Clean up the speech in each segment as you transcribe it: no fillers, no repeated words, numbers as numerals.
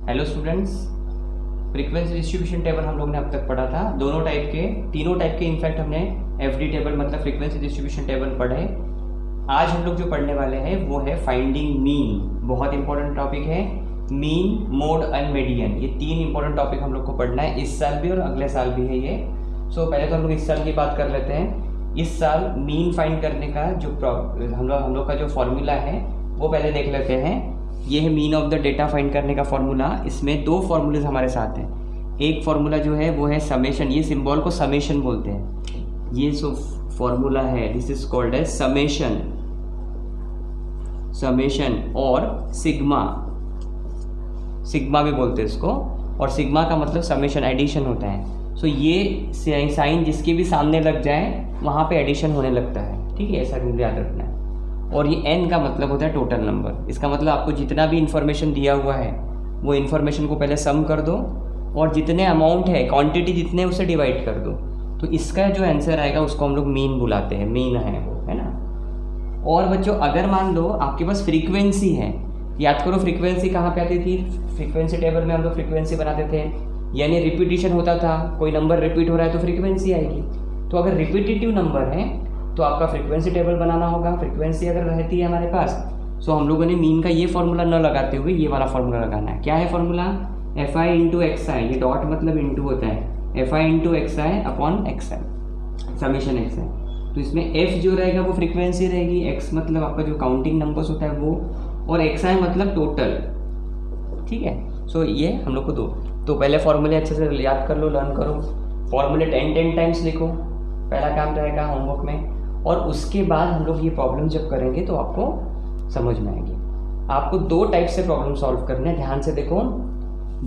Hello students, frequency distribution table हम लोग ने अब तक पढ़ा था। तीनों टाइप के इनफैक्ट हमने एफडी टेबल मतलब फ्रीक्वेंसी डिस्ट्रीब्यूशन टेबल पढ़े। आज हम लोग जो पढ़ने वाले हैं वो है फाइंडिंग मीन। बहुत इंपॉर्टेंट टॉपिक है मीन, मोड एंड मीडियन। ये तीन इंपॉर्टेंट टॉपिक हम लोग को पढ़ना है, इस साल भी और अगले साल भी है ये। पहले तो हम लोग इस साल की बात कर लेते हैं। इस साल मीन फाइंड करने का जो हम लोग का जो फॉर्मूला है वो पहले देख लेते हैं। ये है mean of the data find करने का फॉर्मूला। इसमें दो फॉर्मूलेज हमारे साथ हैं। एक फॉर्मूला जो है वो है समेशन, ये सिंबल को समेशन बोलते हैं। ये जो फॉर्मूला है this is called as summation और सिग्मा भी बोलते हैं इसको। और सिग्मा का मतलब समेशन एडिशन होता है। ये साइन जिसके भी सामने लग जाए वहाँ पे एडिशन होने लगता है, ठीक है, ऐसा मुझे याद रखना है। और ये n का मतलब होता है टोटल नंबर। इसका मतलब आपको जितना भी इन्फॉर्मेशन दिया हुआ है वो इन्फॉर्मेशन को पहले सम कर दो और जितने अमाउंट है क्वांटिटी जितने उसे डिवाइड कर दो। तो इसका जो आंसर आएगा उसको हम लोग मीन बुलाते हैं, मीन है वो, है ना। और बच्चों अगर मान लो आपके पास फ्रीक्वेंसी है, याद करो फ्रीक्वेंसी कहाँ पे आती थी। फ्रीक्वेंसी टेबल में हम लोग फ्रीक्वेंसी बनाते थे, यानी रिपीटिशन होता था, कोई नंबर रिपीट हो रहा है तो फ्रीक्वेंसी आएगी। तो अगर रिपीटेटिव नंबर है तो आपका फ्रीक्वेंसी टेबल बनाना होगा। फ्रीक्वेंसी अगर रहती है हमारे पास हम लोगों ने मीन का ये फॉर्मूला न लगाते हुए ये वाला फॉर्मूला लगाना है। क्या है फॉर्मूला? FI इंटू एक्स आई, ये डॉट मतलब इंटू होता है, FI into x i upon x I, summation x आई। तो इसमें F जो रहेगा वो फ्रीक्वेंसी रहेगी, X मतलब आपका जो काउंटिंग नंबर्स होता है वो, और एक्स आई मतलब टोटल, ठीक है। ये हम लोग को दो। तो पहले फॉर्मूले अच्छे से याद कर लो, लर्न करो। फॉर्मूले 10 टाइम्स लिखो, पहला काम रहेगा होमवर्क में। और उसके बाद हम लोग ये प्रॉब्लम जब करेंगे तो आपको समझ में आएगी। आपको दो टाइप से प्रॉब्लम सॉल्व करने हैं, ध्यान से देखो।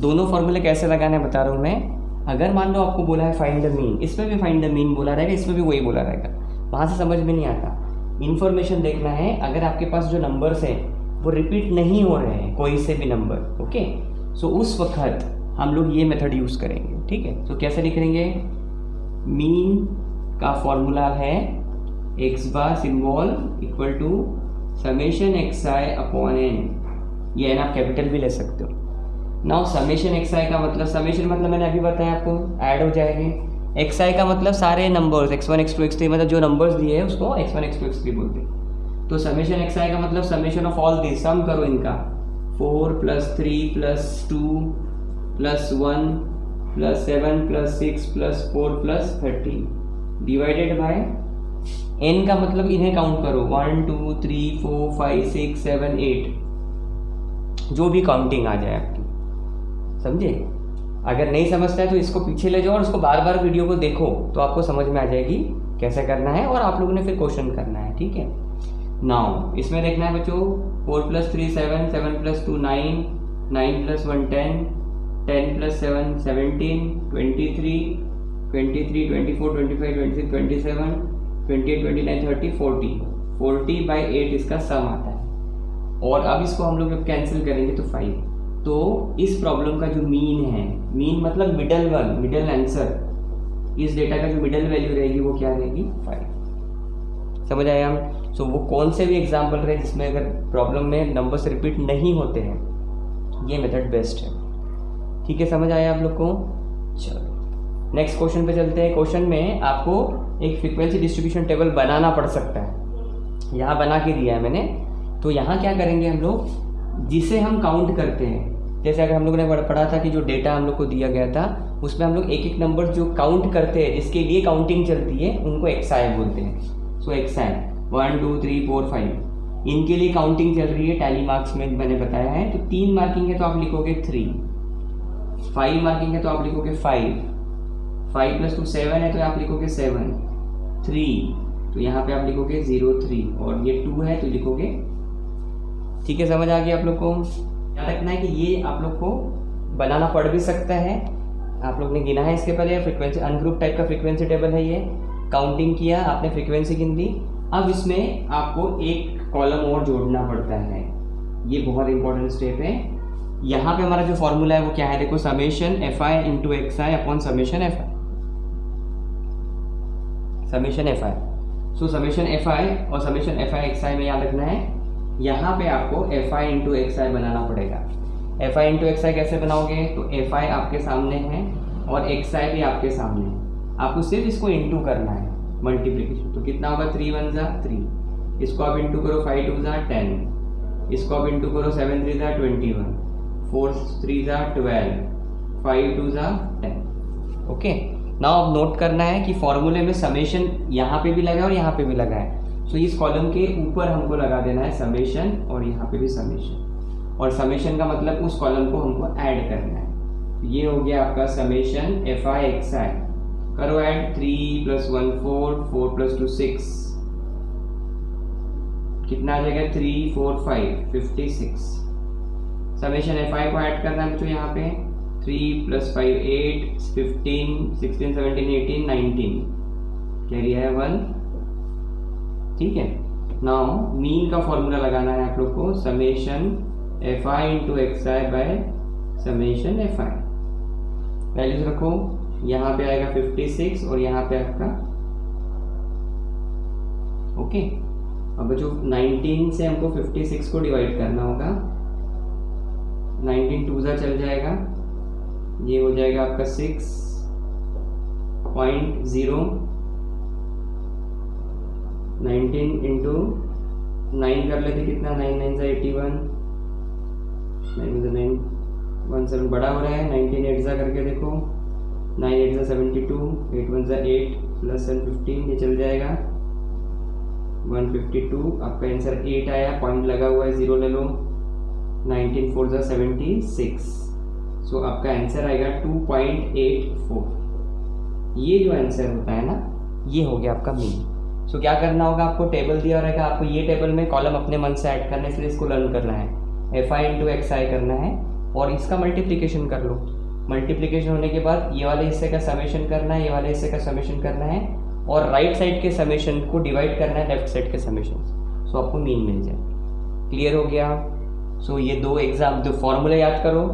दोनों फॉर्मूले कैसे लगाने बता रहा हूँ मैं। अगर मान लो आपको बोला है फाइंड द मीन, इसमें भी फाइंड द मीन बोला रहेगा, इसमें भी वही बोला रहेगा, वहाँ से समझ में नहीं आता। इन्फॉर्मेशन देखना है, अगर आपके पास जो नंबर्स हैं वो रिपीट नहीं हो रहे हैं कोई से भी नंबर, ओके। उस वक्त हम लोग ये मेथड यूज़ करेंगे, ठीक है। कैसे लिखेंगे? मीन का फॉर्मूला है x bar symbol equal to summation x i upon n. ये एन आप कैपिटल भी ले सकते हो। नाउ समेशन एक्स आई का मतलब, समेशन मतलब मैंने अभी बताया आपको, ऐड हो जाएंगे। एक्स आई का मतलब सारे नंबर्स x1 x2 x3 मतलब जो नंबर्स दिए हैं उसको x1 x2 x3 बोलते हैं। तो समेशन एक्स आई का मतलब समेशन ऑफ ऑल दिस, सम करो इनका। 4 + 3 + 2 + 1 + 7 + 6 + 4 + 13 डिवाइडेड बाय n का मतलब इन्हें काउंट करो, 1 2 3 4 5 6 7 8, जो भी काउंटिंग आ जाए आपकी, समझे। अगर नहीं समझता है तो इसको पीछे ले जाओ और उसको बार बार वीडियो को देखो तो आपको समझ में आ जाएगी कैसे करना है, और आप लोगों ने फिर क्वेश्चन करना है, ठीक है। नाउ इसमें देखना है बच्चों, 4 + 3 7, 7 + 2 9, 9 + 1 10, 10 + 7 17, 23, 24 25 26 27, 28 29 30 40, 40/8 इसका सम आता है। और अब इसको हम लोग जब कैंसिल करेंगे तो 5। तो इस प्रॉब्लम का जो मीन है, मीन मतलब मिडल वन, मिडल आंसर, इस डेटा का जो मिडल वैल्यू रहेगी वो क्या रहेगी? 5। समझ आया हम? वो कौन से भी एग्जाम्पल रहे जिसमें अगर प्रॉब्लम में नंबर्स रिपीट नहीं होते हैं, ये मेथड बेस्ट है, ठीक है। समझ आया आप लोग को? चलो नेक्स्ट क्वेश्चन पे चलते हैं। क्वेश्चन में आपको एक फ्रीक्वेंसी डिस्ट्रीब्यूशन टेबल बनाना पड़ सकता है, यहाँ बना के दिया है मैंने। तो यहाँ क्या करेंगे हम लोग, जिसे हम काउंट करते हैं, जैसे अगर हम लोगों ने पढ़ा था कि जो डेटा हम लोग को दिया गया था उसमें हम लोग एक एक नंबर जो काउंट करते हैं, जिसके लिए काउंटिंग चलती है, उनको एक्सआई बोलते हैं। एक्सआई 1 2 3 4 5 इनके लिए काउंटिंग चल रही है, टैली मार्क्स में मैंने बताया है। तो 3 मार्किंग है तो आप लिखोगे 3, 5 मार्किंग है तो आप लिखोगे 5, 5 + 2 7 है तो आप लिखोगे 7, 3 तो यहाँ पे आप लिखोगे 0 3, और ये 2 है तो लिखोगे, ठीक है। समझ आ गया आप लोग को? याद रखना है कि ये आप लोग को बनाना पड़ भी सकता है। आप लोग ने गिना है इसके पहले, फ्रीक्वेंसी अनग्रुप टाइप का फ्रीक्वेंसी टेबल है ये। काउंटिंग किया आपने, फ्रीक्वेंसी गिन ली। अब इसमें आपको एक कॉलम और जोड़ना पड़ता है, ये बहुत इंपॉर्टेंट स्टेप है। यहाँ पे हमारा जो फॉर्मूला है वो क्या है? देखो, summation FI into x i upon summation FI, summation FI। Summation FI और समेशन FI XI में याद रखना है, यहाँ पे आपको FI इंटू एक्स आई बनाना पड़ेगा। एफ आई इंटू एक्स आई कैसे बनाओगे, तो एफ आई आपके सामने है और एक्स आई भी आपके सामने है, आपको सिर्फ इसको इंटू करना है, मल्टीप्लीकेशन। तो कितना होगा, 3 1 जा 3, इसको आप इंटू करो 5 2 जा 10, इसको आप इंटू करो 7 3 जा 21, 4 3 जा 12, 5 2 जा 10। ओके, नाउ अब नोट करना है कि फॉर्मूले में समेशन यहाँ पे भी लगा है और यहाँ पे भी लगा है, सो इस कॉलम के ऊपर हमको लगा देना है समेशन और यहाँ पे भी समेशन, और समेशन का मतलब उस कॉलम को हमको ऐड करना है। तो ये हो गया आपका समेशन एफ आई एक्स आई, करो ऐड, 3 + 1 4, 4 + 2 6, कितना आ जाएगा 3 4 5 56। समेशन एफ आई को ऐड करना है बच्चों, यहाँ पे 3 + 5 8, 15 16 17 18 19, कैरी है 1, ठीक है। नाउ मीन का फॉर्मूला लगाना है आप लोग को, summation F I into x I by summation F I. Values रखो, यहाँ पे आएगा 56 और यहाँ पे आपका, ओके। अब जो 19 से हमको 56 को डिवाइड करना होगा, 19 2 जा चल जाएगा, ये हो जाएगा आपका 6.0, 19 इंटू 9 कर लेते, कितना 9 9 जा 81, 9 9 1 7 बड़ा हो रहा है, 19 8 जा करके देखो, 9 8 जा 72, 8 1 जा 8 + 7 15, ये चल जाएगा 152। आपका आंसर 8 आया, पॉइंट लगा हुआ है, 0 ले लो, 19 4 जा 76, सो आपका आंसर आएगा 2.84। ये जो आंसर होता है ना, ये हो गया आपका मीन। सो क्या करना होगा, आपको टेबल दिया रहेगा, आपको ये टेबल में कॉलम अपने मन से ऐड करना है, इसलिए इसको लर्न करना है, एफ आई इंटू एक्स आई करना है और इसका मल्टीप्लिकेशन कर लो। मल्टीप्लिकेशन होने के बाद ये वाले हिस्से का समेशन करना है, ये वाले हिस्से का समेशन करना है, और राइट साइड के समेशन को डिवाइड करना है लेफ्ट साइड के समेशन, सो आपको मीन मिल जाए। क्लियर हो गया। सो ये दो फॉर्मूले याद करो,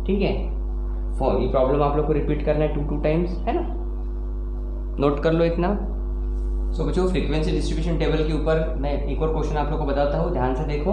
ठीक है। ये प्रॉब्लम आप लोग को रिपीट करना है 2 टाइम्स, है ना, नोट कर लो इतना। सो बच्चों, फ्रीक्वेंसी डिस्ट्रीब्यूशन टेबल के ऊपर मैं एक और क्वेश्चन आप लोग को बताता हूँ, ध्यान से देखो।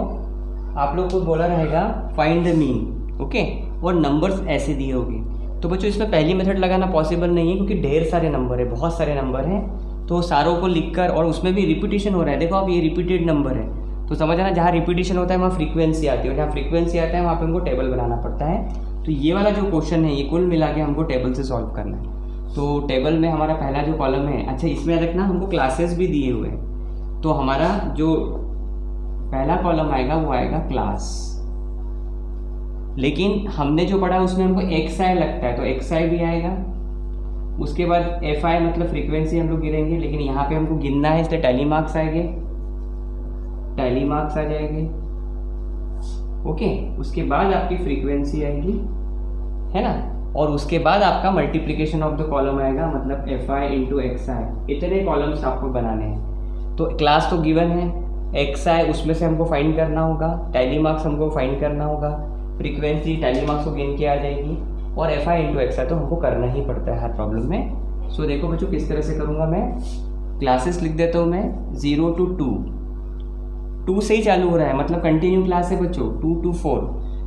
आप लोग को बोला रहेगा फाइंड द मीन, ओके, और नंबर्स ऐसे दिए होंगे। तो बच्चों, इसमें पहली मेथड लगाना पॉसिबल नहीं है क्योंकि ढेर सारे नंबर है, बहुत सारे नंबर हैं, तो सारों को लिखकर, और उसमें भी रिपीटेशन हो रहा है, देखो आप ये रिपीटेड नंबर है, तो समझ आना, जहाँ रिपीटेशन होता है वहाँ फ्रीक्वेंसी आती है, और जहाँ फ्रीक्वेंसी आता है वहाँ पे हमको टेबल बनाना पड़ता है। तो ये वाला जो क्वेश्चन है, ये कुल मिला के हमको टेबल से सॉल्व करना है। तो टेबल में हमारा पहला जो कॉलम है, अच्छा इसमें रखना, हमको क्लासेस भी दिए हुए हैं, तो हमारा जो पहला कॉलम आएगा वो आएगा क्लास, लेकिन हमने जो पढ़ा उसमें हमको एक्स आई लगता है, तो एक्स आई भी आएगा। उसके बाद एफ आई मतलब फ्रीक्वेंसी हम लोग गिनेंगे, लेकिन यहाँ पे हमको गिनना है, इसलिए टैली मार्क्स आएंगे, टैली मार्क्स आ जाएंगे, ओके। उसके बाद आपकी फ्रीक्वेंसी आएगी, है ना, और उसके बाद आपका मल्टीप्लिकेशन ऑफ द कॉलम आएगा, मतलब एफ आई इंटू एक्स आई। इतने कॉलम्स आपको बनाने हैं। तो क्लास तो गिवन है, एक्स आई उसमें से हमको फाइंड करना होगा, टैली मार्क्स हमको फाइंड करना होगा, फ्रीक्वेंसी टैली मार्क्स को गिन के आ जाएगी, और एफ आई इंटू एक्स आई तो हमको करना ही पड़ता है हर प्रॉब्लम में। सो देखो बच्चों, किस तरह से करूँगा मैं, क्लासेस लिख देता हूँ मैं 0 to 2 से ही चालू हो रहा है, मतलब कंटिन्यू क्लास है बच्चों, 2 to 4।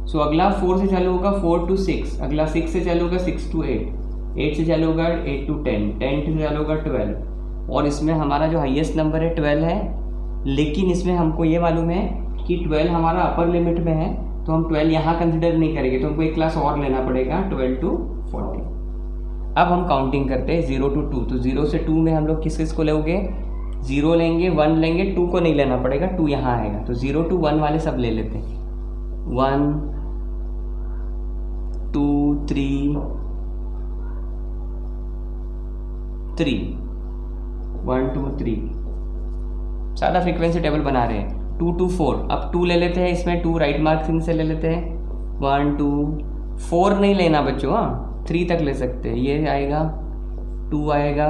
सो अगला 4 से चालू होगा 4 to 6, अगला 6 से चालू होगा 6 to 8, 8 से चालू होगा 8 to 10, 10 से चालू होगा 12, और इसमें हमारा जो हाईएस्ट नंबर है 12 है, लेकिन इसमें हमको ये मालूम है कि 12 हमारा अपर लिमिट में है, तो हम 12 यहाँ कंसिडर नहीं करेंगे, तो हमको एक क्लास और लेना पड़ेगा 12 to 40। अब हम काउंटिंग करते हैं 0 to 2, तो 0 से 2 में हम लोग किस को लेंगे, 0 लेंगे, 1 लेंगे, 2 को नहीं लेना पड़ेगा, 2 यहाँ आएगा, तो 0 to 1 वाले सब ले लेते हैं, 1 2 3 3 1 2 3। सादा फ्रीक्वेंसी टेबल बना रहे हैं। 2 to 4, अब 2 ले लेते हैं, इसमें 2 राइट मार्किंग से ले लेते हैं, 1 2 4 नहीं लेना बच्चों, हाँ 3 तक ले सकते हैं। ये आएगा, 2 आएगा,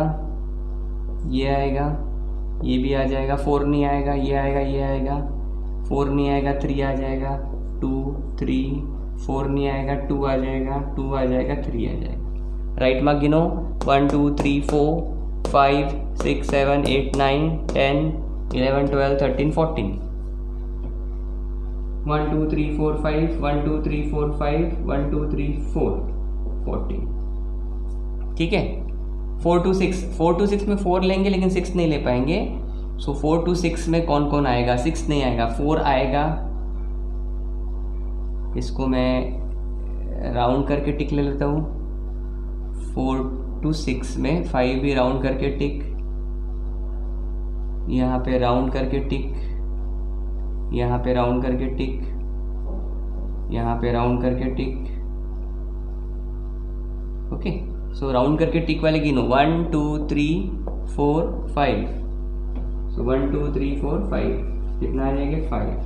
ये आएगा, ये भी आ जाएगा, 4 नहीं आएगा, ये आएगा, ये आएगा, 4 नहीं आएगा, 3 आ जाएगा, 2 3, 4 नहीं आएगा, 2 आ जाएगा, 2 आ जाएगा, 3 आ जाएगा। राइट मार्क गिनो, 1 2 3 4 5 6 7 8 9 10 11 12 13 14। 1 2 3 4 5 1 2 3 4 5 1 2 3 4 14। ठीक है, 4 to 6 में 4 लेंगे लेकिन 6 नहीं ले पाएंगे। सो 4 to 6 में कौन कौन आएगा? 6 नहीं आएगा, 4 आएगा। इसको मैं राउंड करके टिक ले लेता हूँ। 4 to 6 में 5 भी राउंड करके टिक, यहाँ पे राउंड करके टिक, यहाँ पे राउंड करके टिक, यहाँ पे राउंड करके टिक। ओके, सो राउंड करके टिक वाले गिनो 1 2 3 4 5। सो 1 2 3 4 5 कितना आ जाएगा? 5।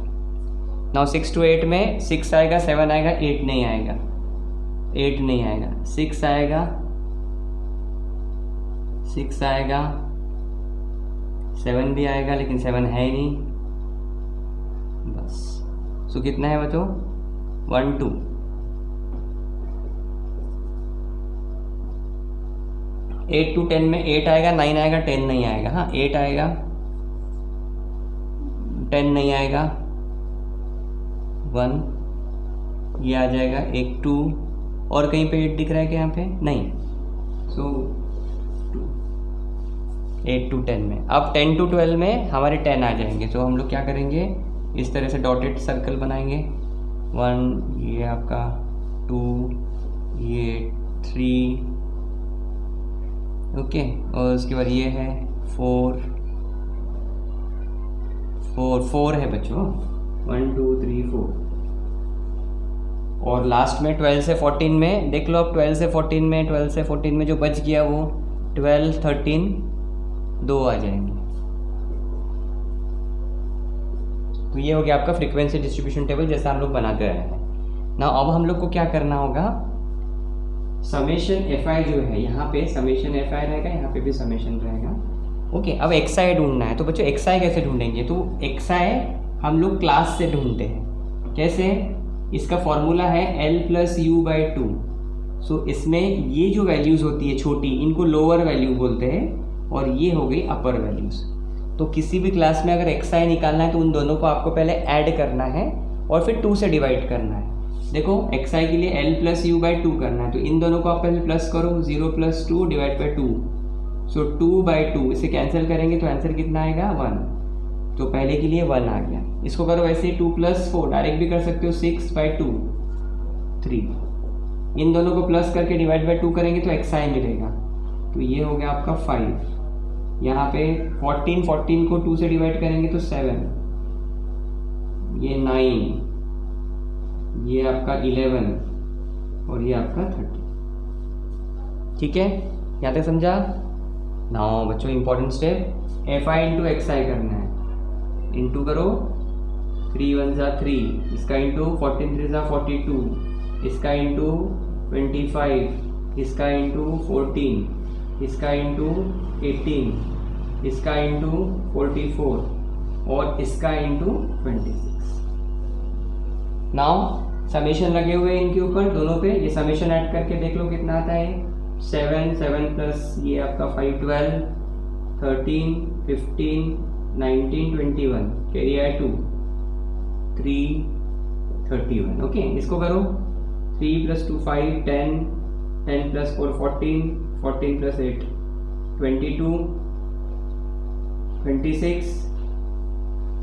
नाउ 6 to 8 में 6 आएगा, 7 आएगा, 8 नहीं आएगा, 8 नहीं आएगा, 6 आएगा, 6 आएगा, 7 भी आएगा लेकिन 7 है ही नहीं, बस। सो कितना है बच्चों? 1 2। 8 to 10 में 8 आएगा, 9 आएगा, 10 नहीं आएगा। हाँ, 8 आएगा, 10 नहीं आएगा, 1 ये आ जाएगा, एक 2 और कहीं पे 8 दिख रहा है क्या यहाँ पे? नहीं। सो 8 to 10 में। अब 10 to 12 में हमारे 10 आ जाएंगे। तो हम लोग क्या करेंगे? इस तरह से डॉटेड सर्कल बनाएंगे। 1 ये आपका, 2 ये, 3 ओके, और उसके बाद ये है 4 है बच्चों, 1 2 3 4। और लास्ट में 12 से 14 में देख लो। अब 12 से 14 में जो बच गया वो 12 13 2 आ जाएंगे। तो ये हो गया आपका फ्रीक्वेंसी डिस्ट्रीब्यूशन टेबल जैसा हम लोग बनाते रहे हैं ना। अब हम लोग को क्या करना होगा? समेशन fi जो है, यहाँ पे समेशन fi रहेगा, यहाँ पे भी समेशन रहेगा। ओके, अब xi ढूंढना है। तो बच्चों xi कैसे ढूंढेंगे? तो xi हम लोग क्लास से ढूंढते हैं। कैसे? इसका फॉर्मूला है L+U/2। सो इसमें ये जो वैल्यूज़ होती है छोटी, इनको लोअर वैल्यू बोलते हैं, और ये हो गई अपर वैल्यूज़। तो किसी भी क्लास में अगर xi निकालना है तो उन दोनों को आपको पहले ऐड करना है और फिर 2 से डिवाइड करना है। देखो, xi के लिए L+U/2 करना है, तो इन दोनों को आप पहले प्लस करो, 0 + 2 डिवाइड बाई 2। सो 2/2 इसे कैंसिल करेंगे तो आंसर कितना आएगा? 1। तो पहले के लिए 1 आ गया। इसको करो वैसे 2 + 4 डायरेक्ट भी कर सकते हो, 6/2 3। इन दोनों को प्लस करके डिवाइड बाई 2 करेंगे तो xi मिलेगा। तो ये हो गया आपका 5। यहाँ पे 14 को 2 से डिवाइड करेंगे तो 7, ये 9, ये आपका 11 और ये आपका 30। ठीक है, यहाँ तक समझा? नाउ बच्चों important step, fi into xi करना है। इंटू करो, 3 1 जा 3, इसका इंटू 14 3 जा 42, इसका इंटू 25, इसका इंटू 14, इसका इंटू 18, इसका इंटू 44 और इसका इंटू 26। नाउ समेशन लगे हुए हैं इनके ऊपर दोनों पे। ये समेशन ऐड करके देख लो कितना आता है। 7 प्लस ये आपका 5 12 13 15 19 21 कैरी आया 2 3 31। ओके, इसको करो 3 + 2 5 10 10 + 4 14 14 + 8 22 26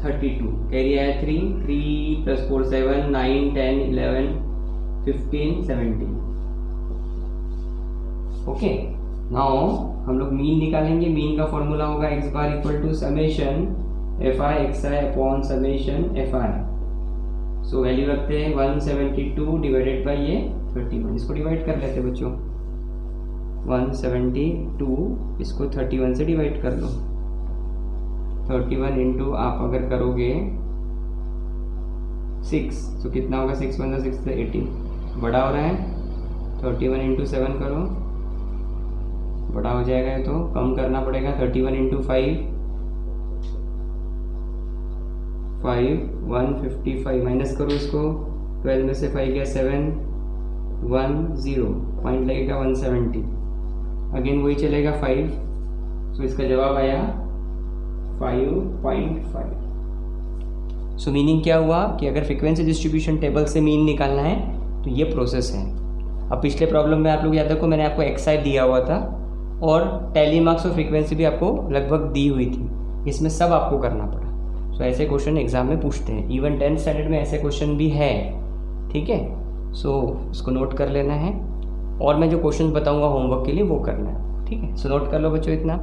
32 कैरी आया 3 3 + 4 7 9 10 11 15 17। ओके, नाउ हम लोग मीन निकालेंगे। मीन का फॉर्मूला होगा x बार = summation fi xi upon summation fi। So value रखते हैं 172 डिवाइडेड बाई ये 31। इसको डिवाइड कर लेते हैं बच्चों, 172 इसको 31 से डिवाइड कर लो। 31 इंटू आप अगर करोगे 6 तो कितना होगा? 6 × 6 = 18। बड़ा हो रहा है, 31 इंटू 7 करो, बड़ा हो जाएगा। ये तो कम करना पड़ेगा। 31 इंटू 5 155 माइनस करो इसको, 12 में से 5 गया 7 1 0 पॉइंट लगेगा 170। अगेन वही चलेगा 5। सो इसका जवाब आया 5.5। सो मीनिंग क्या हुआ कि अगर फ्रीक्वेंसी डिस्ट्रीब्यूशन टेबल से मीन निकालना है तो ये प्रोसेस है। अब पिछले प्रॉब्लम में आप लोग याद रखो, मैंने आपको एक्साइड दिया हुआ था और टैली मार्क्स और फ्रीक्वेंसी भी आपको लगभग दी हुई थी, इसमें सब आपको करना पड़ा। सो ऐसे क्वेश्चन एग्जाम में पूछते हैं, इवन 10th स्टैंडर्ड में ऐसे क्वेश्चन भी है, ठीक है। सो उसको नोट कर लेना है और मैं जो क्वेश्चन बताऊंगा होमवर्क के लिए वो करना है, ठीक है। सो नोट कर लो बच्चों इतना।